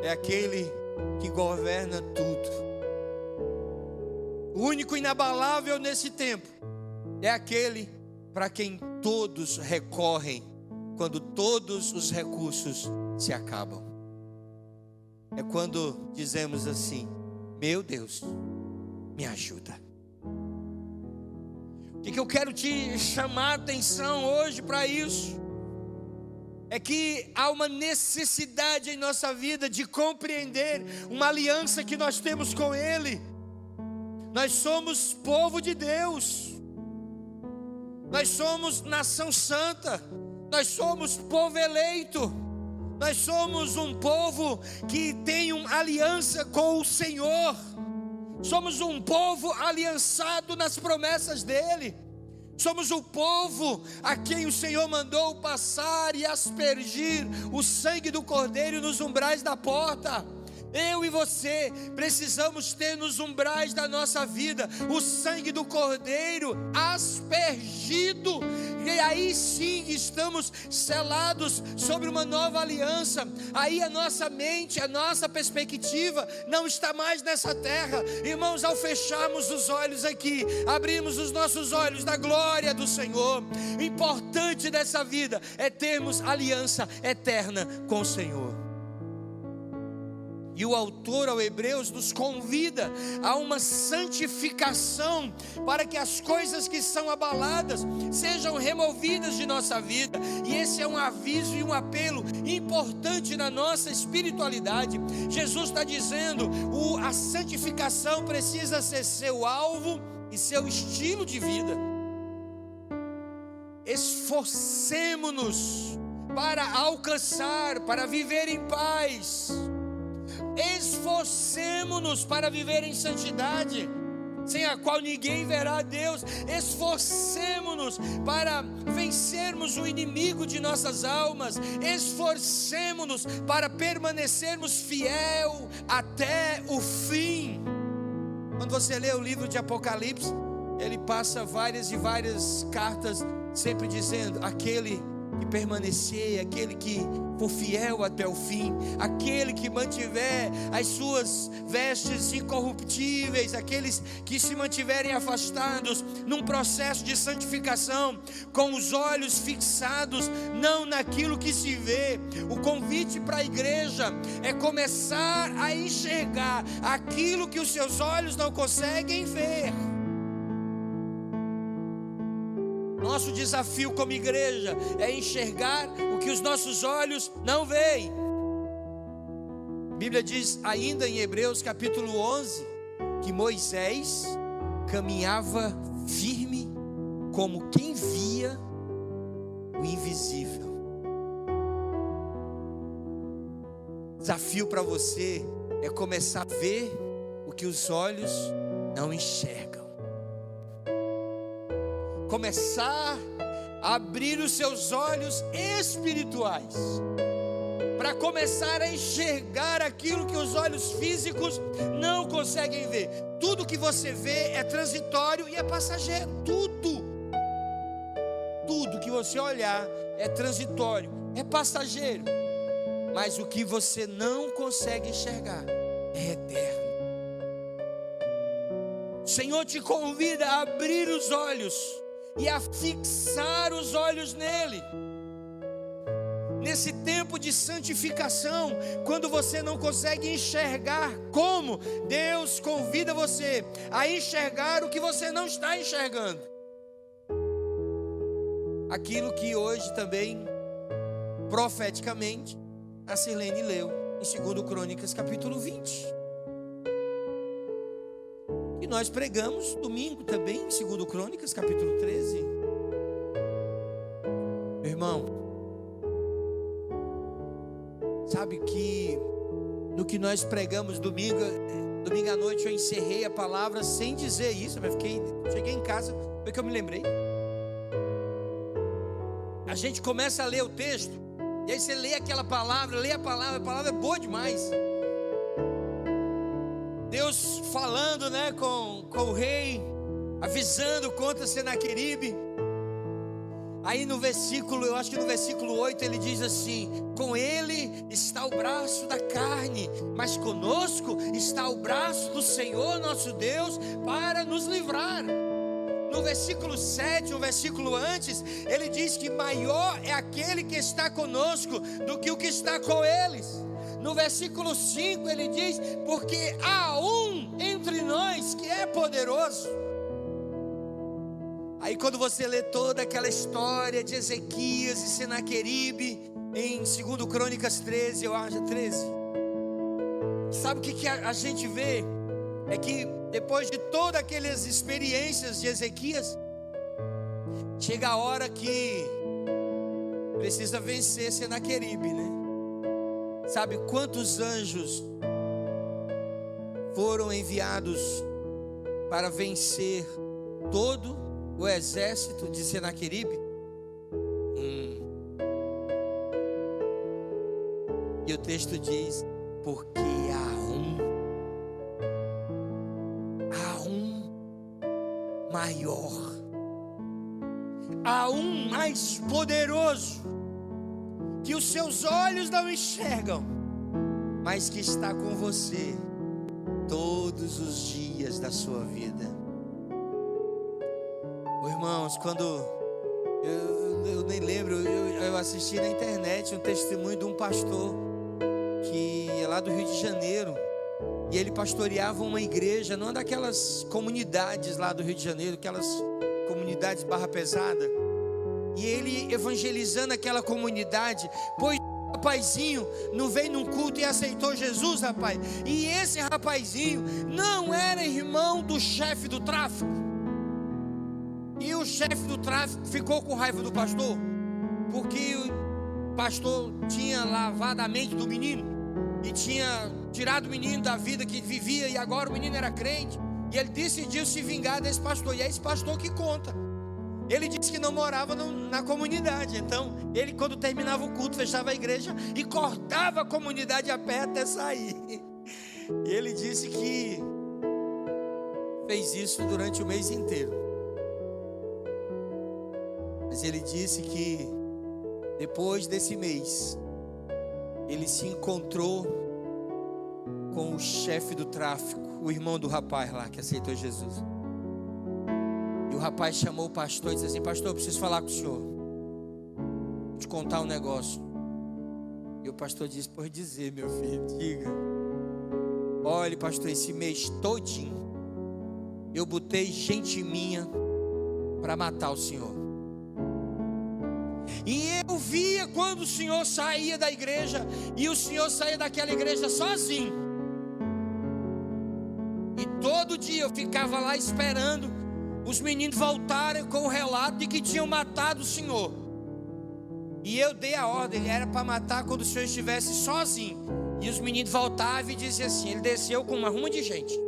é aquele que governa tudo. O único inabalável nesse tempo é aquele para quem todos recorrem quando todos os recursos se acabam. É quando dizemos assim: meu Deus, me ajuda. O que eu quero te chamar a atenção hoje para isso? É que há uma necessidade em nossa vida de compreender uma aliança que nós temos com Ele. Nós somos povo de Deus. Nós somos nação santa. Nós somos povo eleito. Nós somos um povo que tem uma aliança com o Senhor. Somos um povo aliançado nas promessas dEle. Somos o povo a quem o Senhor mandou passar e aspergir o sangue do Cordeiro nos umbrais da porta. Eu e você precisamos ter nos umbrais da nossa vida o sangue do Cordeiro aspergido, e aí sim estamos selados sobre uma nova aliança. Aí a nossa mente, a nossa perspectiva não está mais nessa terra. Irmãos, ao fecharmos os olhos aqui, abrimos os nossos olhos da glória do Senhor. O importante dessa vida é termos aliança eterna com o Senhor. E o autor aos Hebreus nos convida a uma santificação, para que as coisas que são abaladas sejam removidas de nossa vida. E esse é um aviso e um apelo importante na nossa espiritualidade. Jesus está dizendo, a santificação precisa ser seu alvo e seu estilo de vida. Esforcemo-nos para alcançar, para viver em paz. Esforcemo-nos para viver em santidade, sem a qual ninguém verá a Deus. Esforcemo-nos para vencermos o inimigo de nossas almas. Esforcemo-nos para permanecermos fiel até o fim. Quando você lê o livro de Apocalipse, ele passa várias e várias cartas, sempre dizendo: aquele que permanecer, aquele que for fiel até o fim, aquele que mantiver as suas vestes incorruptíveis, aqueles que se mantiverem afastados num processo de santificação, com os olhos fixados não naquilo que se vê. O convite para a igreja é começar a enxergar aquilo que os seus olhos não conseguem ver. Nosso desafio como igreja é enxergar o que os nossos olhos não veem. A Bíblia diz ainda em Hebreus capítulo 11 que Moisés caminhava firme como quem via o invisível. Desafio para você é começar a ver o que os olhos não enxergam. Começar a abrir os seus olhos espirituais, para começar a enxergar aquilo que os olhos físicos não conseguem ver. Tudo que você vê é transitório e é passageiro. Tudo que você olhar é transitório, é passageiro, mas o que você não consegue enxergar é eterno. O Senhor te convida a abrir os olhos e a fixar os olhos nele. Nesse tempo de santificação, quando você não consegue enxergar como, Deus convida você a enxergar o que você não está enxergando. Aquilo que hoje também, profeticamente, a Sirlene leu em 2 Crônicas capítulo 20. E nós pregamos domingo também em 2 Crônicas capítulo 13. Meu irmão, sabe que no que nós pregamos domingo à noite eu encerrei a palavra sem dizer isso, mas cheguei em casa, foi que eu me lembrei. A gente começa a ler o texto, e aí você lê aquela palavra, a palavra é boa demais. Deus falando, né, com o rei, avisando contra Senaqueribe. Aí no versículo, eu acho que no versículo 8 ele diz assim: com ele está o braço da carne, mas conosco está o braço do Senhor nosso Deus para nos livrar. No versículo 7, um versículo antes, ele diz que maior é aquele que está conosco do que o que está com eles. No versículo 5 ele diz: porque há um entre nós que é poderoso. Aí quando você lê toda aquela história de Ezequias e Senaqueribe em 2 Crônicas 13, eu acho 13, sabe o que a gente vê? É que depois de todas aquelas experiências de Ezequias, chega a hora que precisa vencer Senaqueribe, né? Sabe quantos anjos foram enviados para vencer todo o exército de Senaqueribe? E o texto diz: porque há um maior, há um mais poderoso, que os seus olhos não enxergam, mas que está com você todos os dias da sua vida. Irmãos, quando eu nem lembro, eu assisti na internet um testemunho de um pastor que é lá do Rio de Janeiro, e ele pastoreava uma igreja, numa daquelas comunidades lá do Rio de Janeiro, aquelas comunidades barra pesada, e ele evangelizando aquela comunidade, pois o rapazinho não veio num culto e aceitou Jesus, rapaz, e esse rapazinho não era irmão do chefe do tráfico, e o chefe do tráfico ficou com raiva do pastor, porque o pastor tinha lavado a mente do menino, e tinha tirado o menino da vida que vivia, e agora o menino era crente, e ele decidiu se vingar desse pastor, e é esse pastor que conta. Ele disse que não morava na comunidade, então ele, quando terminava o culto, fechava a igreja e cortava a comunidade a pé até sair. E ele disse que fez isso durante o mês inteiro. Mas ele disse que depois desse mês, ele se encontrou com o chefe do tráfico, o irmão do rapaz lá que aceitou Jesus. E o rapaz chamou o pastor e disse assim: pastor, eu preciso falar com o senhor, vou te contar um negócio. E o pastor disse: pode dizer, meu filho, diga. Olha, pastor, esse mês todinho eu botei gente minha para matar o senhor. E eu via quando o senhor saía da igreja, e o senhor saía daquela igreja sozinho, e todo dia eu ficava lá esperando os meninos voltarem com o relato de que tinham matado o senhor. E eu dei a ordem, era para matar quando o senhor estivesse sozinho. E os meninos voltavam e diziam assim: ele desceu com uma ruma de gente.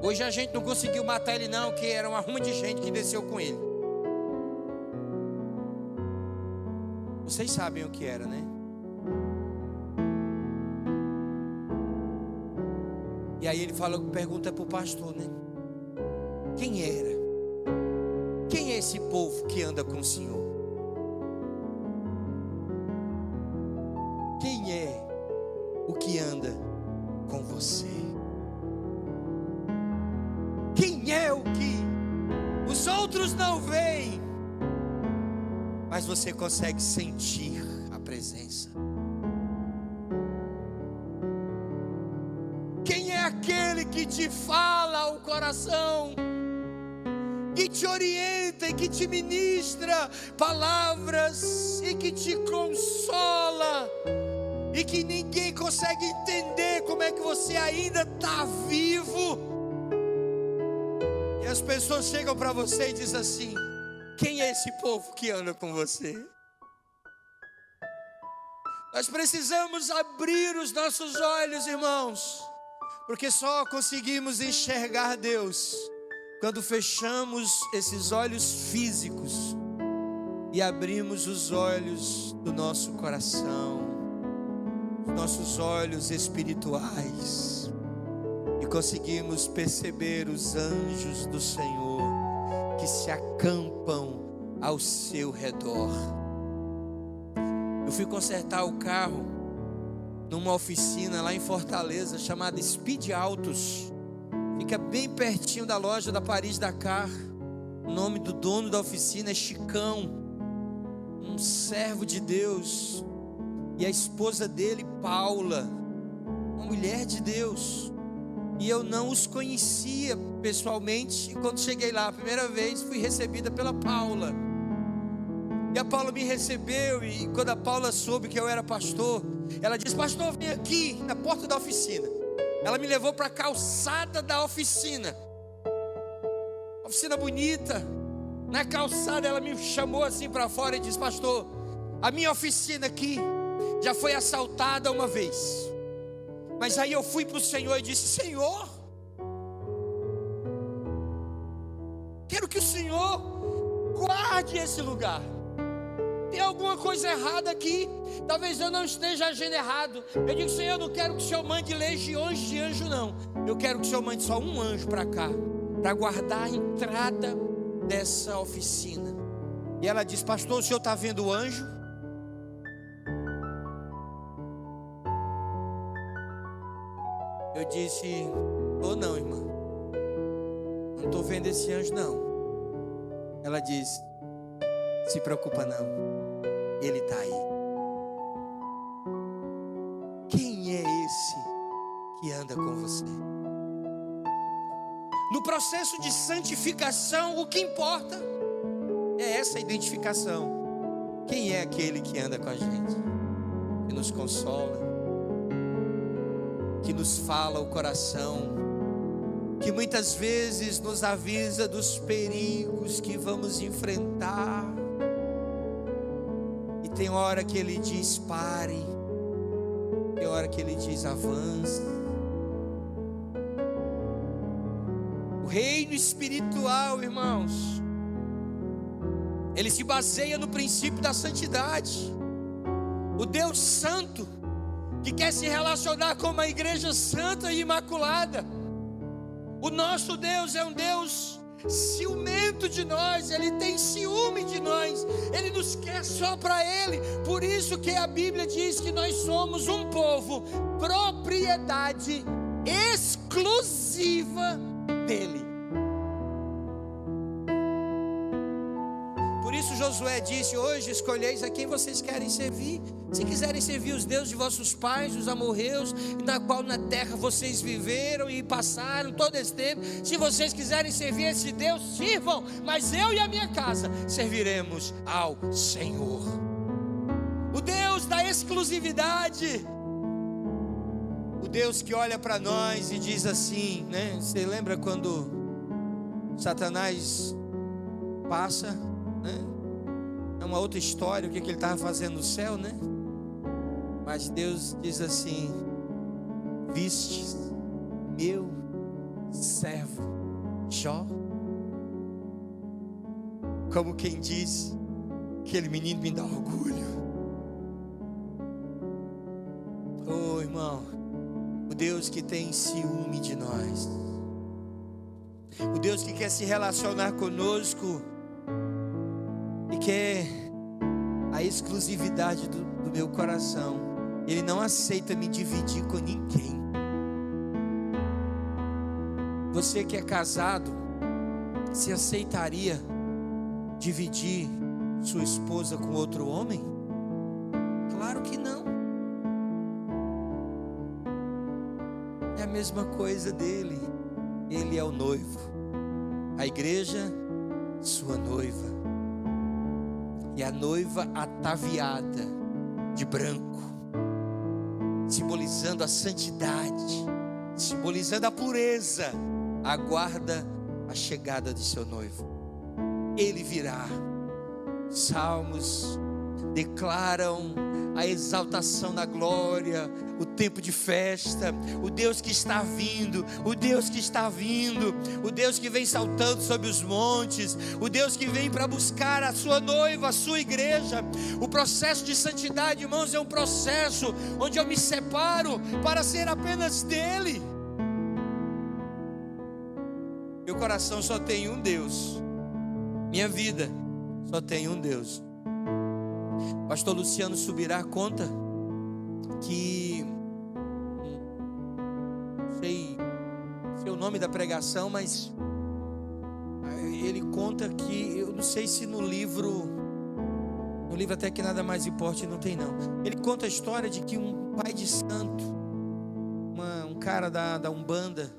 Hoje a gente não conseguiu matar ele não, que era uma ruma de gente que desceu com ele. Vocês sabem o que era, né? E aí ele fala, pergunta para o pastor, né? quem era? Quem é esse povo que anda com o Senhor? Quem é o que anda com você? Quem é o que os outros não veem, mas você consegue sentir a presença? Quem é aquele que te fala ao coração, que te orienta e que te ministra palavras e que te consola, e que ninguém consegue entender como é que você ainda está vivo? E as pessoas chegam para você e dizem assim: quem é esse povo que anda com você? Nós precisamos abrir os nossos olhos, irmãos, porque só conseguimos enxergar Deus quando fechamos esses olhos físicos e abrimos os olhos do nosso coração, os nossos olhos espirituais, e conseguimos perceber os anjos do Senhor que se acampam ao seu redor. Eu fui consertar o carro numa oficina lá em Fortaleza chamada Speed Autos. Fica bem pertinho da loja da Paris-Dakar. O nome do dono da oficina é Chicão, um servo de Deus. E a esposa dele, Paula, uma mulher de Deus. E eu não os conhecia pessoalmente. E quando cheguei lá a primeira vez, fui recebida pela Paula. E a Paula me recebeu. E quando a Paula soube que eu era pastor, ela disse: pastor, vem aqui na porta da oficina. Ela me levou para a calçada da oficina. Oficina bonita. Na calçada ela me chamou assim para fora e disse: pastor, a minha oficina aqui já foi assaltada uma vez. Mas aí eu fui para o Senhor e disse: Senhor, quero que o Senhor guarde esse lugar. Tem alguma coisa errada aqui. Talvez eu não esteja agindo errado. Eu digo: Senhor, eu não quero que o Senhor mande legiões de anjo, não. Eu quero que o Senhor mande só um anjo para cá, para guardar a entrada dessa oficina. E ela disse: pastor, o senhor está vendo o anjo? Eu disse: ou não, irmã, não estou vendo esse anjo não. Ela disse: se preocupa não, ele está aí. Quem é esse que anda com você? No processo de santificação, o que importa é essa identificação. Quem é aquele que anda com a gente, que nos consola, que nos fala o coração, que muitas vezes nos avisa dos perigos que vamos enfrentar? E tem hora que ele diz: pare, tem hora que ele diz: avance. O reino espiritual, irmãos, ele se baseia no princípio da santidade. O Deus santo, que quer se relacionar com uma igreja santa e imaculada. O nosso Deus é um Deus ciumento de nós. Ele tem ciúme de nós. Ele nos quer só para Ele. Por isso que a Bíblia diz que nós somos um povo, propriedade exclusiva dEle. Por isso Josué disse: hoje escolheis a quem vocês querem servir. Se quiserem servir os deuses de vossos pais, os amorreus, na qual na terra vocês viveram e passaram todo esse tempo, se vocês quiserem servir esse Deus, sirvam, mas eu e a minha casa serviremos ao Senhor. O Deus da exclusividade, o Deus que olha para nós e diz assim, né? Você lembra quando Satanás passa, né? É uma outra história, o que ele estava fazendo no céu, né? Mas Deus diz assim: vistes meu servo Jó? Como quem diz: aquele menino me dá orgulho. Oh, irmão, o Deus que tem ciúme de nós. o Deus que quer se relacionar conosco e quer a exclusividade do meu coração. Ele não aceita me dividir com ninguém. Você que é casado, se aceitaria dividir sua esposa com outro homem? Claro que não. É a mesma coisa dele. Ele é o noivo, a igreja, sua noiva, e a noiva ataviada de branco, simbolizando a santidade, simbolizando a pureza, aguarda a chegada de seu noivo. Ele virá. Salmos declaram a exaltação da glória, o tempo de festa, o Deus que está vindo, o Deus que está vindo, o Deus que vem saltando sobre os montes, o Deus que vem para buscar a sua noiva, a sua igreja. O processo de santidade, irmãos, é um processo onde eu me separo para ser apenas dele. Meu coração só tem um Deus, minha vida só tem um Deus. Pastor Luciano Subirá conta que, não sei o nome da pregação, mas ele conta que, eu não sei se no livro até que nada mais importe, não tem não. Ele conta a história de que um pai de santo, um cara da Umbanda,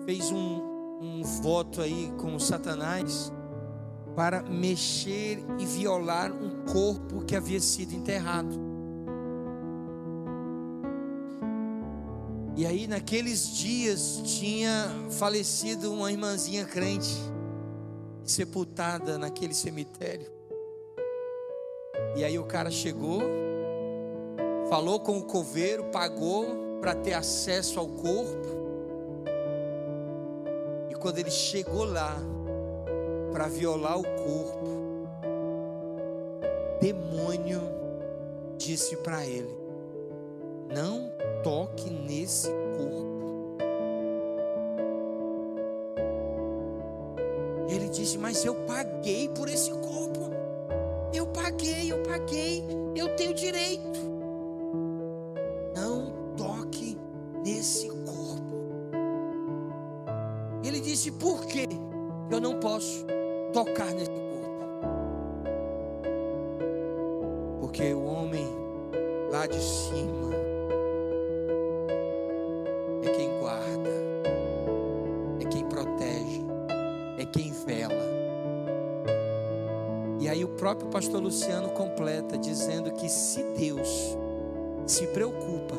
fez um voto aí com Satanás para mexer e violar um corpo que havia sido enterrado. E aí naqueles dias tinha falecido uma irmãzinha crente, sepultada naquele cemitério. E aí o cara chegou, falou com o coveiro, pagou para ter acesso ao corpo. E quando ele chegou lá para violar o corpo, o demônio disse para ele: não toque nesse corpo. Ele disse: mas eu paguei por esse corpo, eu paguei, eu tenho direito. Não toque nesse corpo. Ele disse: por quê? Eu não posso tocar nesse corpo, porque o homem lá de cima é quem guarda, é quem protege, é quem vela. E aí o próprio pastor Luciano completa dizendo que se Deus se preocupa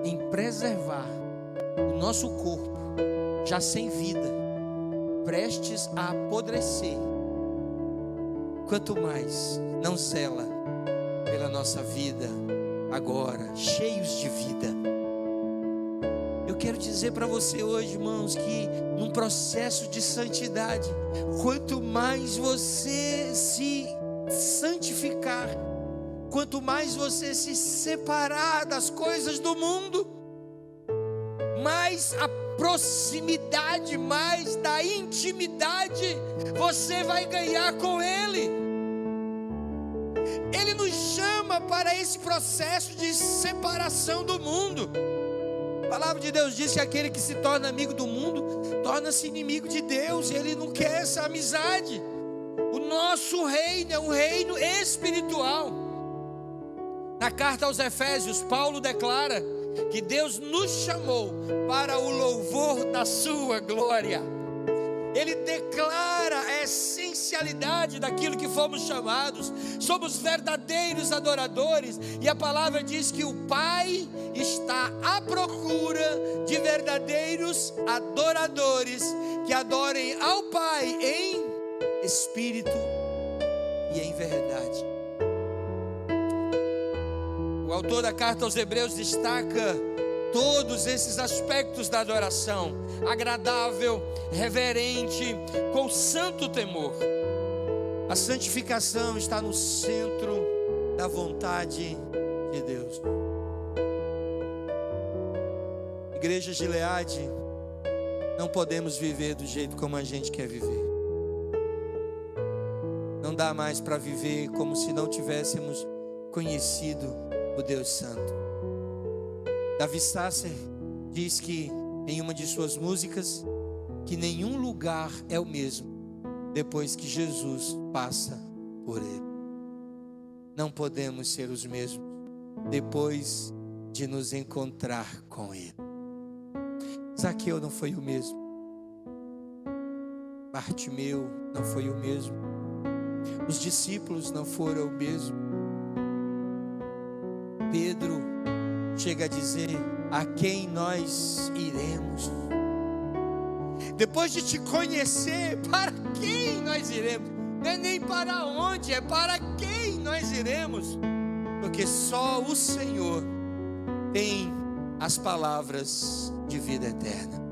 em preservar o nosso corpo já sem vida, prestes a apodrecer, quanto mais não zela pela nossa vida agora, cheios de vida. Eu quero dizer para você hoje, irmãos, que num processo de santidade, quanto mais você se santificar, quanto mais você se separar das coisas do mundo, mais a proximidade, mais da intimidade você vai ganhar com Ele. Ele nos chama para esse processo de separação do mundo. A palavra de Deus diz que aquele que se torna amigo do mundo torna-se inimigo de Deus. Ele não quer essa amizade. O nosso reino é um reino espiritual. Na carta aos Efésios, Paulo declara que Deus nos chamou para o louvor da sua glória. Ele declara a essencialidade daquilo que fomos chamados. Somos verdadeiros adoradores, e a palavra diz que o Pai está à procura de verdadeiros adoradores que adorem ao Pai em espírito e em verdade. O autor da carta aos Hebreus destaca todos esses aspectos da adoração: agradável, reverente, com santo temor. A santificação está no centro da vontade de Deus. Igreja Gileade, não podemos viver do jeito como a gente quer viver. Não dá mais para viver como se não tivéssemos conhecido o Deus Santo. Davi Sasser diz que em uma de suas músicas que nenhum lugar é o mesmo depois que Jesus passa por ele. Não podemos ser os mesmos depois de nos encontrar com ele. Zaqueu não foi o mesmo. Bartimeu não foi o mesmo. Os discípulos não foram o mesmo. Pedro chega a dizer: a quem nós iremos? Depois de te conhecer, para quem nós iremos? Não é nem para onde, é para quem nós iremos. Porque só o Senhor tem as palavras de vida eterna.